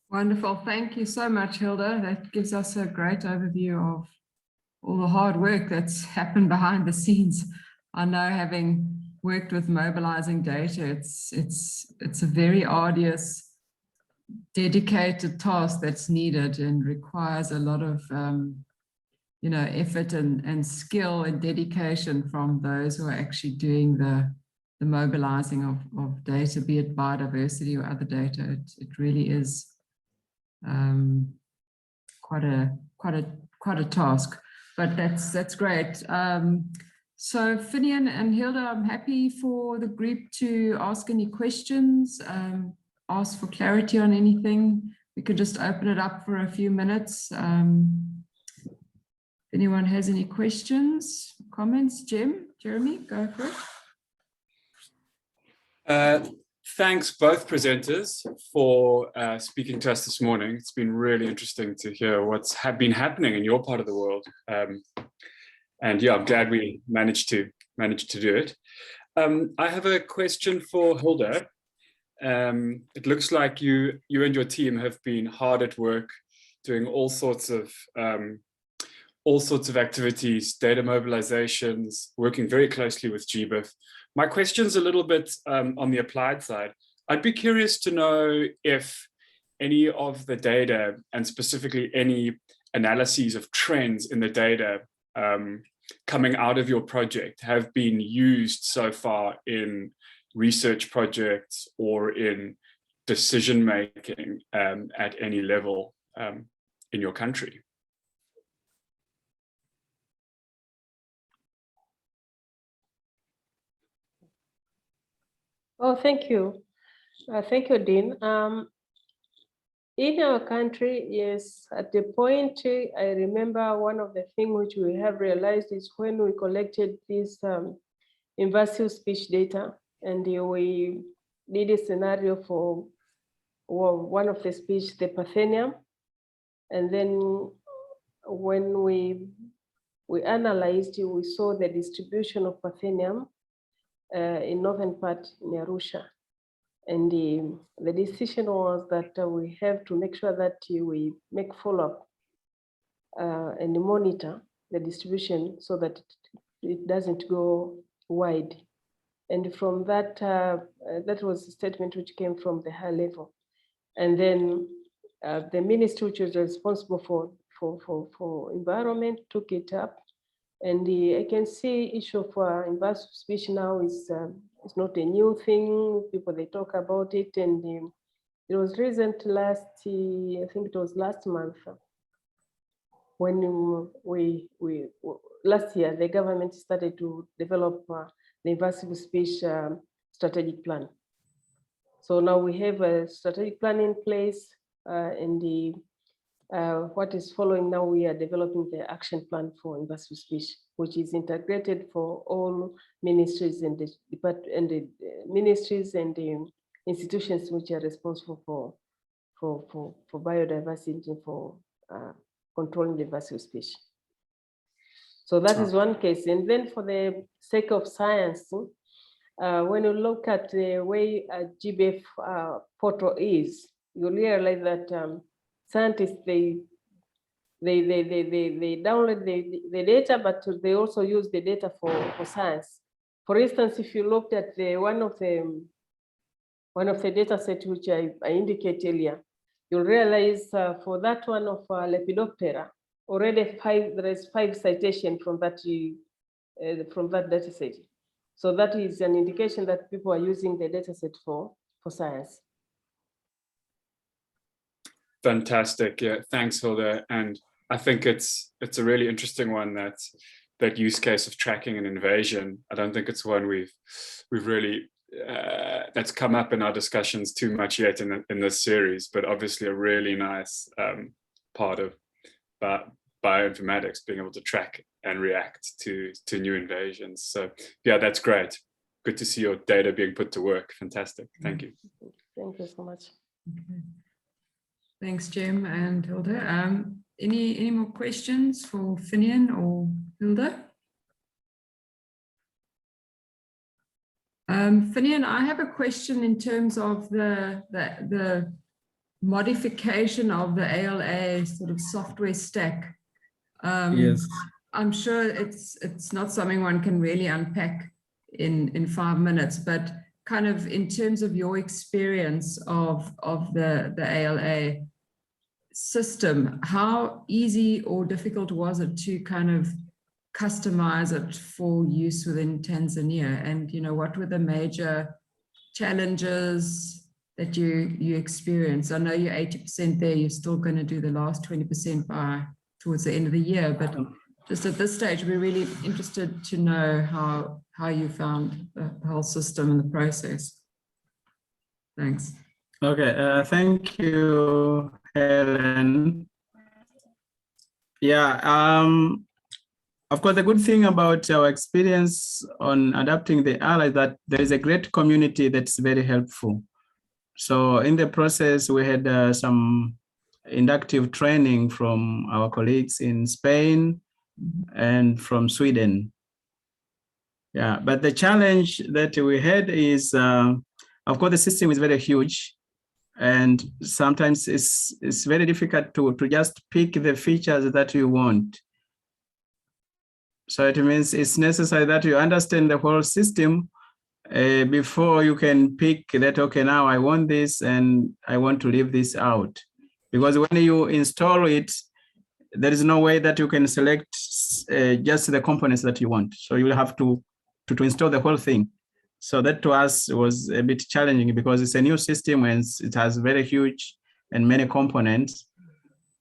Wonderful. Thank you so much, Hilda. That gives us a great overview of all the hard work that's happened behind the scenes. I know, having worked with mobilizing data, it's a very arduous, dedicated task that's needed and requires a lot of effort and skill and dedication from those who are actually doing the mobilizing of data, be it biodiversity or other data. It really is quite a task, but that's great. So Finian and Hilda, I'm happy for the group to ask any questions, ask for clarity on anything. We could just open it up for a few minutes. If anyone has any questions, comments, Jeremy, go for it. Thanks both presenters for speaking to us this morning. It's been really interesting to hear what's been happening in your part of the world. And yeah, I'm glad we managed to do it. I have a question for Hilda. It looks like you and your team have been hard at work doing all sorts of activities, data mobilizations, working very closely with GBIF. My question's a little bit on the applied side. I'd be curious to know if any of the data, and specifically any analyses of trends in the data coming out of your project, have been used so far in research projects or in decision-making at any level in your country. Oh, thank you. Thank you, Dean. In our country, yes, at the point, I remember one of the things which we have realized is when we collected this invasive species data, and we did a scenario for one of the species, the Parthenium. And then when we analyzed, we saw the distribution of Parthenium in northern part in Arusha. And the decision was that we have to make sure that we make follow-up and monitor the distribution so that it doesn't go wide. And from that, that was a statement which came from the high level. And then the ministry which was responsible for environment took it up. And I can see issue of invasive species now is it's not a new thing. People, they talk about it, and it was recent I think it was last month, when last year the government started to develop the invasive species strategic plan. So now we have a strategic plan in place, and what is following now, we are developing the action plan for invasive species, which is integrated for all ministries and the ministries and the institutions which are responsible for biodiversity and for controlling the invasive species. So that is one case. And then for the sake of science, when you look at the way a GBIF portal is, you realize that scientists, they download the data, but they also use the data for science. For instance, if you looked at one of the data sets which I indicated earlier, you'll realize for that one of Lepidoptera, already there is 5 citations from that data set. So that is an indication that people are using the data set for science. Fantastic. Yeah, thanks, Hilda. And I think it's a really interesting one, that use case of tracking an invasion. I don't think it's one we've really that's come up in our discussions too much yet in this series, but obviously a really nice part of bioinformatics, being able to track and react to new invasions. So yeah, that's great. Good to see your data being put to work. Fantastic. Thank you. Thank you so much. Okay. Thanks, Jem and Hilda. Any more questions for Finian or Hilda? Finian, I have a question in terms of the modification of the ALA sort of software stack. Yes. I'm sure it's not something one can really unpack in 5 minutes, but kind of in terms of your experience of the ALA system, how easy or difficult was it to kind of customize it for use within Tanzania? And, you know, what were the major challenges that you experienced? I know you're 80% there, you're still going to do the last 20% by towards the end of the year, but just at this stage, we're really interested to know how you found the whole system and the process. Thanks. Okay, thank you, Helen. Yeah, of course, the good thing about our experience on adapting the ALA is that there is a great community that's very helpful. So in the process, we had some inductive training from our colleagues in Spain and from Sweden. Yeah, but the challenge that we had is, of course, the system is very huge. And sometimes it's very difficult to just pick the features that you want. So it means it's necessary that you understand the whole system before you can pick that, okay, now I want this and I want to leave this out. Because when you install it, there is no way that you can select just the components that you want. So you will have to install the whole thing. So that to us was a bit challenging because it's a new system and it has very huge and many components.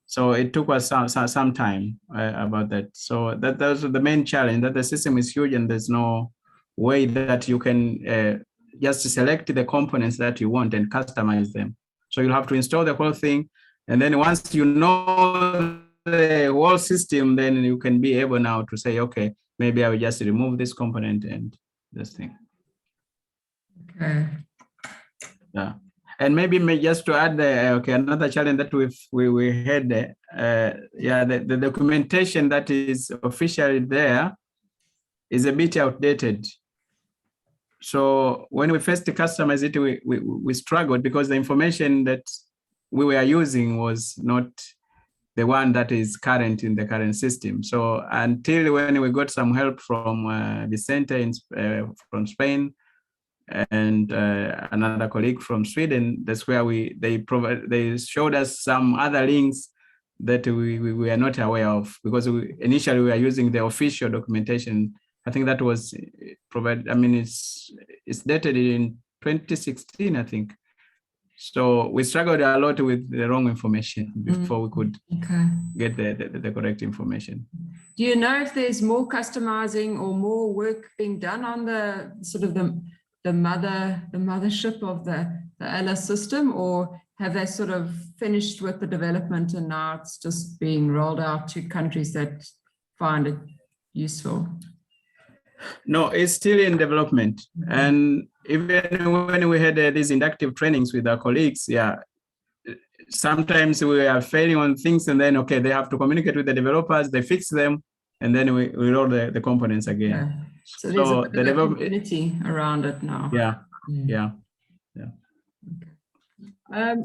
So it took us some time about that. So that was the main challenge, that the system is huge and there's no way that you can just select the components that you want and customize them. So you'll have to install the whole thing. And then once you know the whole system, then you can be able now to say, okay, maybe I will just remove this component and this thing. Okay. Yeah, and maybe just to add, okay, another challenge that we had, yeah, the documentation that is officially there is a bit outdated. So when we first customized it, we struggled because the information that we were using was not the one that is current in the current system. So until when we got some help from Vicente from Spain, and another colleague from Sweden, that's where they showed us some other links that we were not aware of, because initially we were using the official documentation. I think that was provided, I mean, it's dated in 2016, I think. So we struggled a lot with the wrong information before we could get the correct information. Do you know if there's more customizing or more work being done on the sort of the mothership of the ALA system, or have they sort of finished with the development and now it's just being rolled out to countries that find it useful? No, it's still in development. And even when we had these inductive trainings with our colleagues, yeah, sometimes we are failing on things and then, okay, they have to communicate with the developers, they fix them, and then we roll the components again. Yeah. So there's a bit of a community around it now. Yeah, yeah. Okay.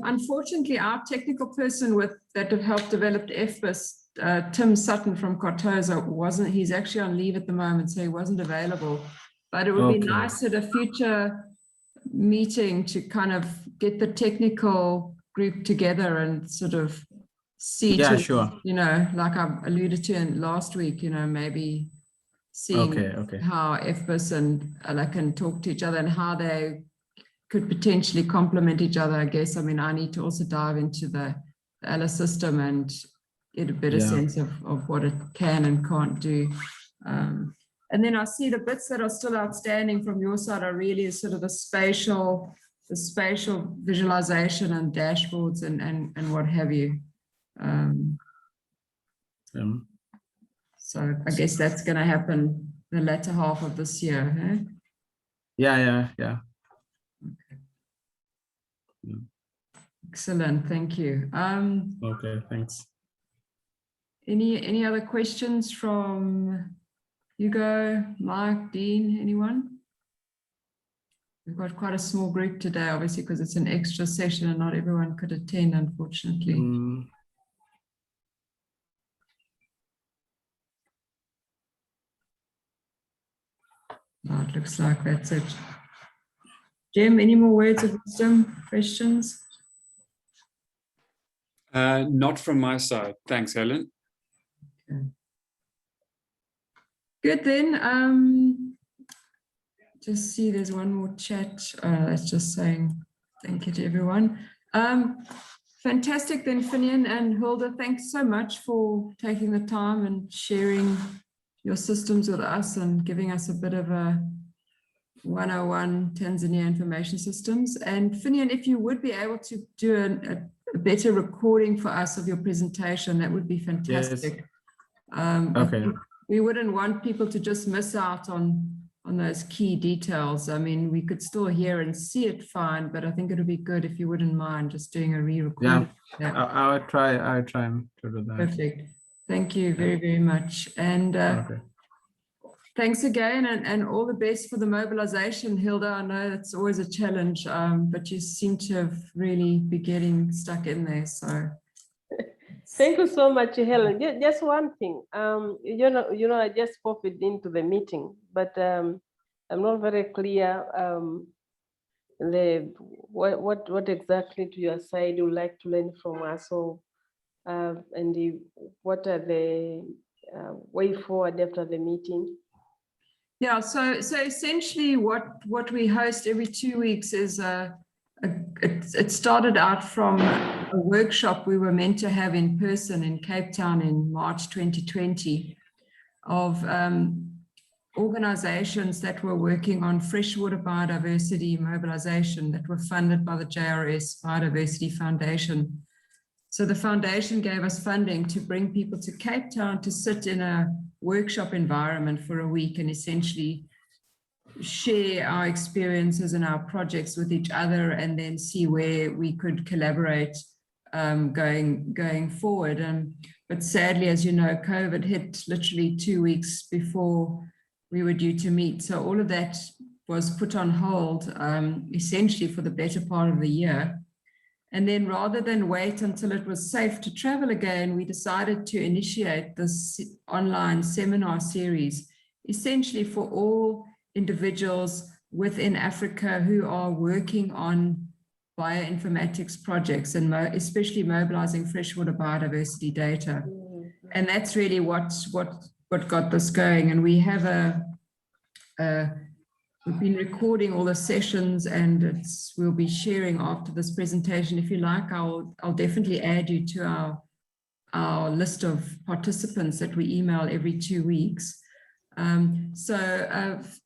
Unfortunately, our technical person that helped develop FBIS, Tim Sutton from Cartosa, he's actually on leave at the moment, so he wasn't available. But it would be nice at a future meeting to kind of get the technical group together and sort of see, sure. You know, like I alluded to in last week, you know, maybe seeing how FBIS and ALA can talk to each other and how they could potentially complement each other. I guess, I mean, I need to also dive into the ALA system and get a better sense of what it can and can't do. And then I see the bits that are still outstanding from your side are really sort of the spatial visualization and dashboards and what have you. So I guess that's going to happen the latter half of this year. Huh? Yeah. Okay. Excellent, thank you. Okay, thanks. Any other questions from Hugo, Mike, Dean, anyone? We've got quite a small group today, obviously, because it's an extra session and not everyone could attend, unfortunately. Mm. Oh, it looks like that's it. Jim, any more words of wisdom, questions? Not from my side. Thanks, Helen. Good then. Just see there's one more chat. That's just saying thank you to everyone. Fantastic then, Finian and Hilda, thanks so much for taking the time and sharing your systems with us and giving us a bit of a 101 Tanzania information systems. And Finian, if you would be able to do a better recording for us of your presentation, that would be fantastic. Yes. Okay. We wouldn't want people to just miss out on those key details. I mean, we could still hear and see it fine, but I think it would be good if you wouldn't mind just doing a re-recording. Yeah, I'll try to do that. Perfect. Thank you very, very much. And Okay. thanks again, and all the best for the mobilization, Hilda. I know it's always a challenge, but you seem to have really be getting stuck in there. So thank you so much, Helen. Just one thing. I just popped into the meeting, but I'm not very clear what exactly to your side you would like to learn from us. So what are the way forward after the meeting? yeah, so essentially what we host every 2 weeks is it started out from a workshop we were meant to have in person in Cape Town in March 2020 of organizations that were working on freshwater biodiversity mobilization that were funded by the JRS Biodiversity Foundation. So the foundation gave us funding to bring people to Cape Town to sit in a workshop environment for a week and essentially share our experiences and our projects with each other, and then see where we could collaborate going forward. But sadly, as you know, COVID hit literally 2 weeks before we were due to meet. So all of that was put on hold essentially for the better part of the year. And then rather than wait until it was safe to travel again, we decided to initiate this online seminar series, essentially for all individuals within Africa who are working on bioinformatics projects and especially mobilizing freshwater biodiversity data. And that's really what got this going. And we have we've been recording all the sessions, and we'll be sharing after this presentation. If you like, I'll definitely add you to our list of participants that we email every 2 weeks.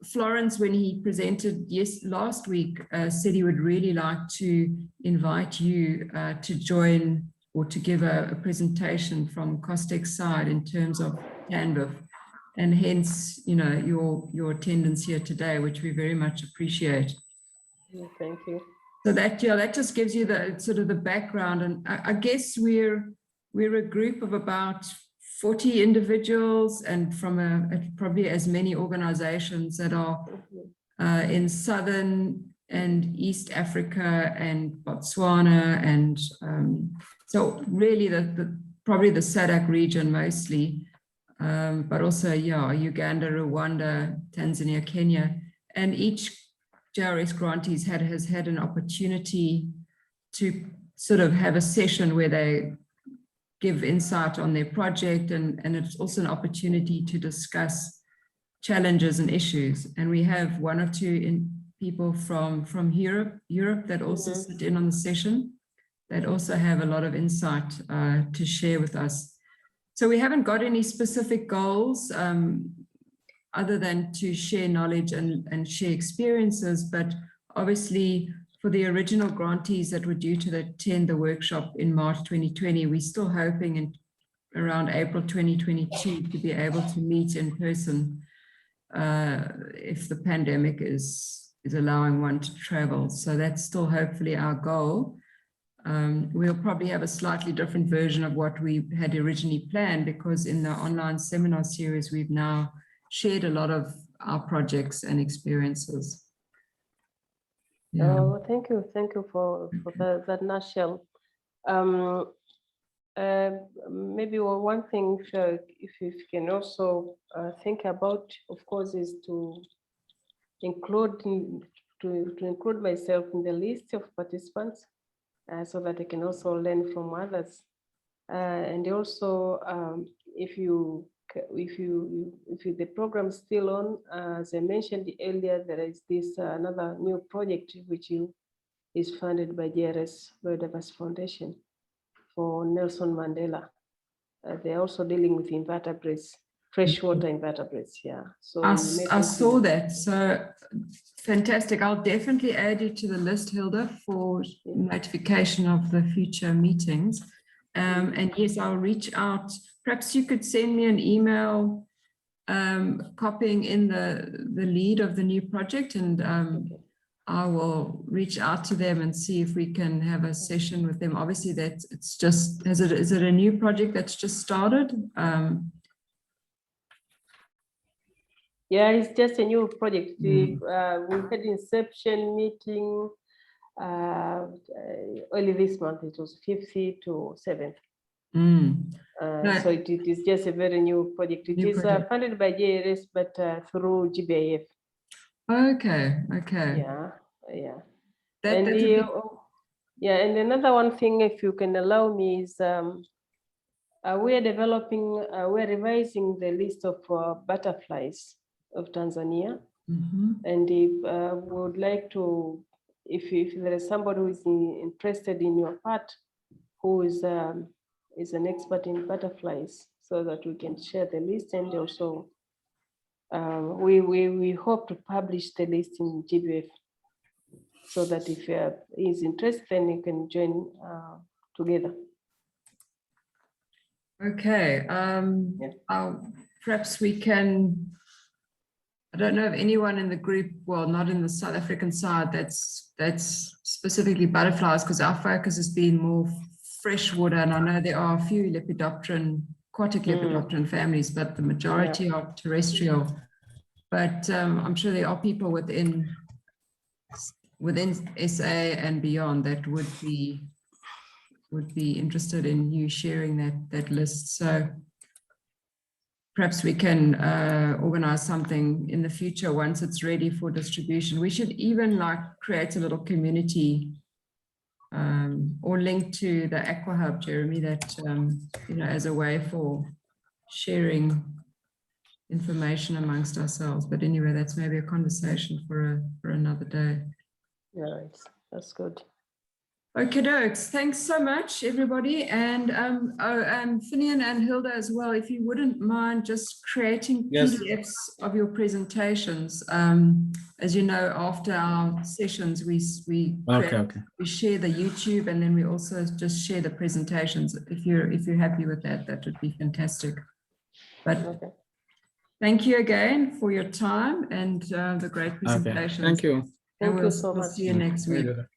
Florence, when he presented last week, said he would really like to invite you to join or to give a presentation from COSTEC's side in terms of TANBIF, and hence, your attendance here today, which we very much appreciate. Thank you. So that just gives you the sort of the background, and I guess we're a group of about 40 individuals, and from probably as many organizations that are in Southern and East Africa and Botswana, and so really probably the SADC region mostly, but also Uganda, Rwanda, Tanzania, Kenya, and each JRS grantees has had an opportunity to sort of have a session where they give insight on their project, and it's also an opportunity to discuss challenges and issues. And we have 1 or 2 people from Europe that also sit in on the session, that also have a lot of insight to share with us. So we haven't got any specific goals other than to share knowledge and share experiences, but obviously for the original grantees that were due to attend the workshop in March 2020, we're still hoping in around April 2022 to be able to meet in person if the pandemic is allowing one to travel. So that's still hopefully our goal. We'll probably have a slightly different version of what we had originally planned, because in the online seminar series, we've now shared a lot of our projects and experiences. Yeah. Oh, thank you for that nutshell. Maybe one thing, if you can also think about, of course, is to include to include myself in the list of participants, so that I can also learn from others. And also, if the program is still on, as I mentioned earlier, there is this another new project which is funded by JRS Biodiversity Foundation for Nelson Mandela. They're also dealing with invertebrates, freshwater invertebrates. Yeah. So I you may saw consider- that. So fantastic. I'll definitely add you to the list, Hilda, for notification of the future meetings. And yes, I'll reach out. Perhaps you could send me an email copying in the lead of the new project, and I will reach out to them and see if we can have a session with them. Obviously, that it's just, is it a new project that's just started? Yeah, it's just a new project. We had inception meeting early this month. It was 5th to 7th. No. So it is just a very new project. It New is project. funded by JRS, but through GBIF. Okay. Yeah. That And would the, be- yeah, and another one thing, if you can allow me, is we are developing, we're revising the list of butterflies of Tanzania. Mhm. And if we would like to, if there is somebody who is interested in your part, who is an expert in butterflies, so that we can share the list. And also we hope to publish the list in GBF, so that if he's interested, then you can join together. Okay. Perhaps we can. I don't know of anyone in the group, well, not in the South African side, that's specifically butterflies, because our focus has been more freshwater, and I know there are a few Lepidopteran, aquatic Lepidopteran families, but the majority are terrestrial. But I'm sure there are people within SA and beyond that would be interested in you sharing that list. So perhaps we can organize something in the future once it's ready for distribution. We should even create a little community or link to the Aqua Hub, Jeremy, that, as a way for sharing information amongst ourselves. But anyway, that's maybe a conversation for another day. Yeah, that's good. Okay, dokes. Thanks so much, everybody. And Finian and Hilda as well, if you wouldn't mind just creating PDFs of your presentations. As you know, after our sessions, we share the YouTube, and then we also just share the presentations. If you're happy with that, that would be fantastic. But thank you again for your time and the great presentations. Thank you. Thank you so much. We'll see you next week.